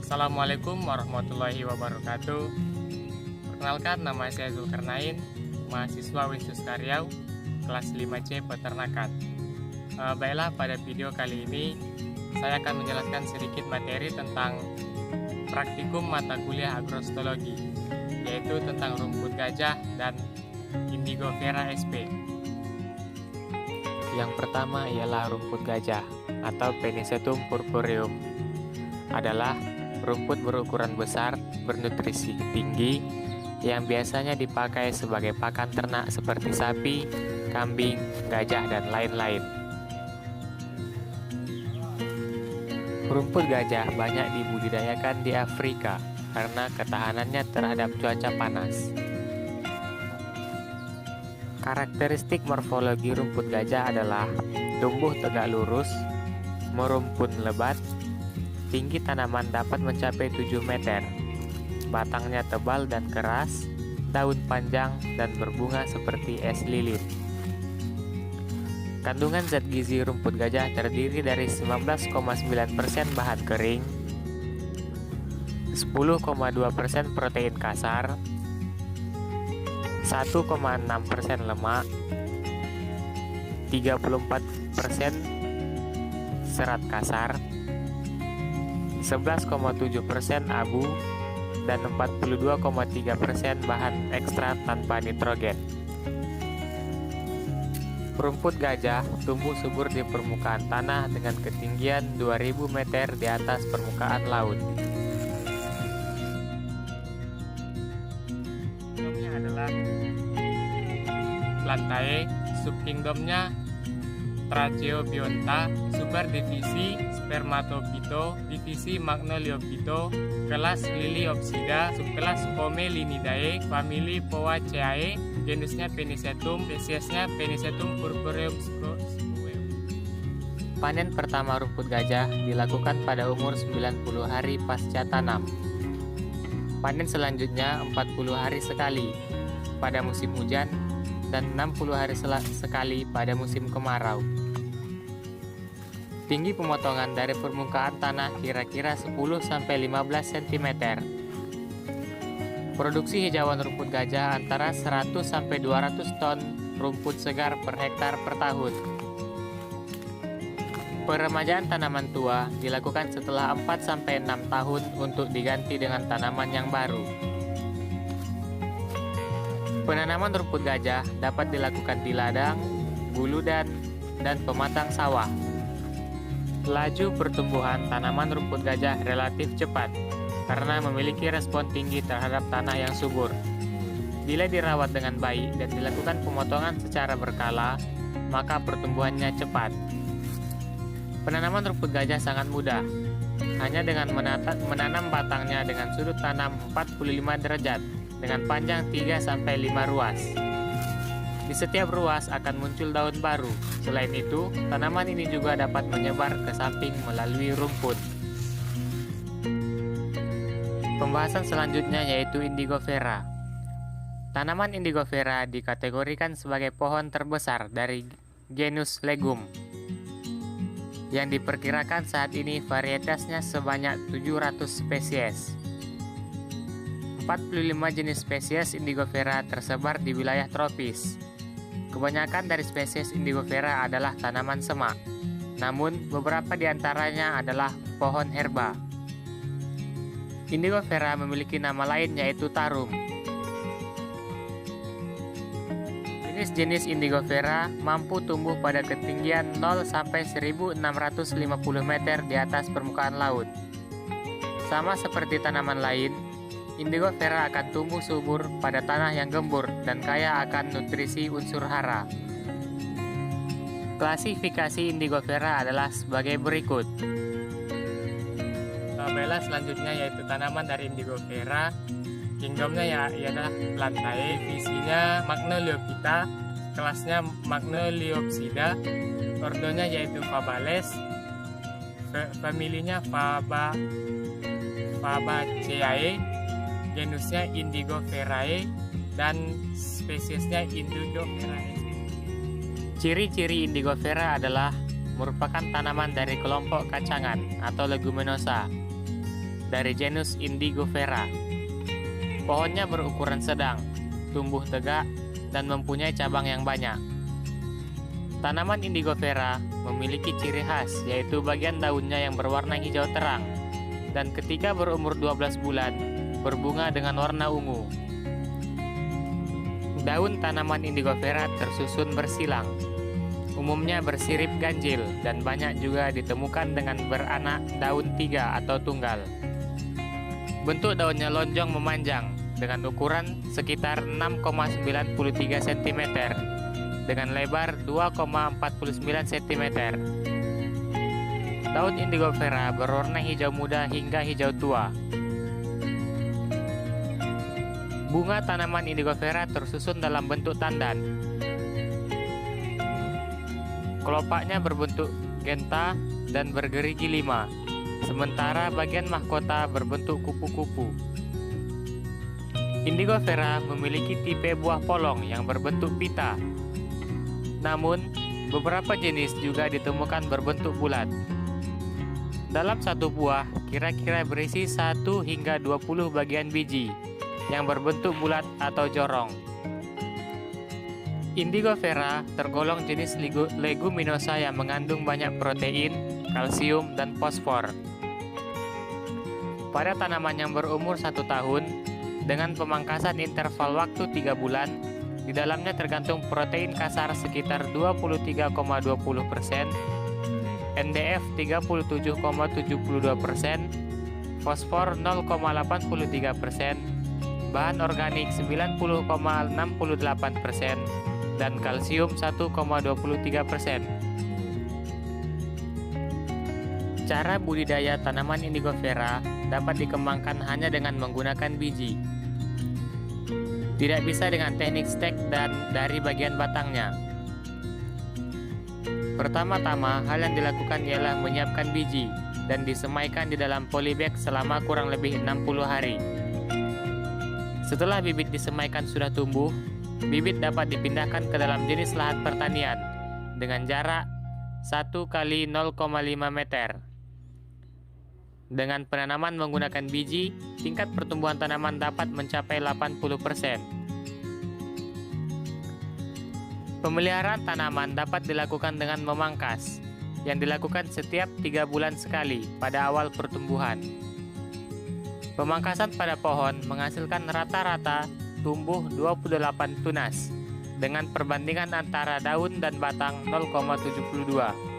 Assalamualaikum warahmatullahi wabarakatuh. Perkenalkan, nama saya Zulkarnain, mahasiswa Winsuska Riau, kelas 5C Peternakan. Baiklah, pada video kali ini saya akan menjelaskan sedikit materi tentang praktikum mata kuliah agrostologi, yaitu tentang rumput gajah dan Indigofera sp. Yang pertama ialah rumput gajah atau Penicetum purpureum. Adalah rumput berukuran besar, bernutrisi tinggi, yang biasanya dipakai sebagai pakan ternak seperti sapi, kambing, gajah, dan lain-lain. Rumput gajah banyak dibudidayakan di Afrika karena ketahanannya terhadap cuaca panas. Karakteristik morfologi rumput gajah adalah tumbuh tegak lurus, merumpun lebat, tinggi tanaman dapat mencapai 7 meter, batangnya tebal dan keras, daun panjang dan berbunga seperti es lilin. Kandungan zat gizi rumput gajah terdiri dari 19,9% bahan kering, 10,2% protein kasar, 1,6% lemak, 34% serat kasar, 11,7% abu, dan 42,3% bahan ekstra tanpa nitrogen. Rumput gajah tumbuh subur di permukaan tanah dengan ketinggian 2000 meter di atas permukaan laut. Kingdomnya adalah Plantae, subkingdomnya Tracheobionta, subdivisi Spermatophyto, divisi Magnoliophyto, kelas Liliopsida, subkelas Pomelinidae, famili Poaceae, genusnya Penicetum, spesiesnya Penicetum purpureum. Panen pertama rumput gajah dilakukan pada umur 90 hari pasca tanam. Panen selanjutnya 40 hari sekali pada musim hujan dan 60 hari sekali pada musim kemarau. Tinggi pemotongan dari permukaan tanah kira-kira 10-15 cm. Produksi hijauan rumput gajah antara 100-200 ton rumput segar per hektar per tahun. Peremajaan tanaman tua dilakukan setelah 4-6 tahun untuk diganti dengan tanaman yang baru. Penanaman rumput gajah dapat dilakukan di ladang, guludan, dan pematang sawah. Laju pertumbuhan tanaman rumput gajah relatif cepat karena memiliki respon tinggi terhadap tanah yang subur. Bila dirawat dengan baik dan dilakukan pemotongan secara berkala, maka pertumbuhannya cepat. Penanaman rumput gajah sangat mudah, hanya dengan menanam batangnya dengan sudut tanam 45 derajat dengan panjang 3-5 ruas. Di setiap ruas akan muncul daun baru. Selain itu, tanaman ini juga dapat menyebar ke samping melalui rumput. Pembahasan selanjutnya yaitu Indigofera. Tanaman Indigofera dikategorikan sebagai pohon terbesar dari genus Legum, yang diperkirakan saat ini varietasnya sebanyak 700 spesies. 45 jenis spesies Indigofera tersebar di wilayah tropis. Kebanyakan dari spesies Indigofera adalah tanaman semak, namun beberapa di antaranya adalah pohon herba. Indigofera memiliki nama lain yaitu tarum. Jenis-jenis Indigofera mampu tumbuh pada ketinggian 0-1650 meter di atas permukaan laut. Sama seperti tanaman lain, Indigofera akan tumbuh subur pada tanah yang gembur dan kaya akan nutrisi unsur hara. Klasifikasi Indigofera adalah sebagai berikut. Tabela selanjutnya yaitu tanaman dari Indigofera. Kingdomnya ialah Plantae, divisinya Magnoliophyta, kelasnya Magnoliopsida, ordonya yaitu Fabales, familinya Fabaceae, genusnya Indigoferae, dan spesiesnya Indigoferae. Ciri-ciri Indigofera adalah merupakan tanaman dari kelompok kacangan atau leguminosa. dari genus Indigofera. Pohonnya berukuran sedang, tumbuh tegak, dan mempunyai cabang yang banyak. Tanaman Indigofera memiliki ciri khas, yaitu bagian daunnya yang berwarna hijau terang, dan ketika berumur 12 bulan, berbunga dengan warna ungu. Daun tanaman Indigofera tersusun bersilang, umumnya bersirip ganjil dan banyak juga ditemukan dengan beranak daun 3 atau tunggal. Bentuk daunnya lonjong memanjang dengan ukuran sekitar 6,93 cm dengan lebar 2,49 cm. Daun Indigofera berwarna hijau muda hingga hijau tua. Bunga tanaman Indigofera tersusun dalam bentuk tandan. Kelopaknya berbentuk genta dan bergerigi 5, sementara bagian mahkota berbentuk kupu-kupu. Indigofera memiliki tipe buah polong yang berbentuk pita. Namun, beberapa jenis juga ditemukan berbentuk bulat. Dalam satu buah, kira-kira berisi 1 hingga 20 bagian biji yang berbentuk bulat atau jorong. Indigofera tergolong jenis leguminosa yang mengandung banyak protein, kalsium, dan fosfor. Pada tanaman yang berumur 1 tahun, dengan pemangkasan interval waktu 3 bulan, di dalamnya tergantung protein kasar sekitar 23,20%, NDF 37,72%, fosfor 0,83%, bahan organik 90,68%, dan kalsium 1,23%. Cara budidaya tanaman Indigofera dapat dikembangkan hanya dengan menggunakan biji. Tidak bisa dengan teknik stek dan dari bagian batangnya. Pertama-tama, hal yang dilakukan ialah menyiapkan biji dan disemaikan di dalam polybag selama kurang lebih 60 hari. Setelah bibit disemaikan sudah tumbuh, bibit dapat dipindahkan ke dalam jenis lahan pertanian dengan jarak 1 kali 0,5 meter. Dengan penanaman menggunakan biji, tingkat pertumbuhan tanaman dapat mencapai 80%. Pemeliharaan tanaman dapat dilakukan dengan memangkas, yang dilakukan setiap 3 bulan sekali pada awal pertumbuhan. Pemangkasan pada pohon menghasilkan rata-rata tumbuh 28 tunas dengan perbandingan antara daun dan batang 0,72.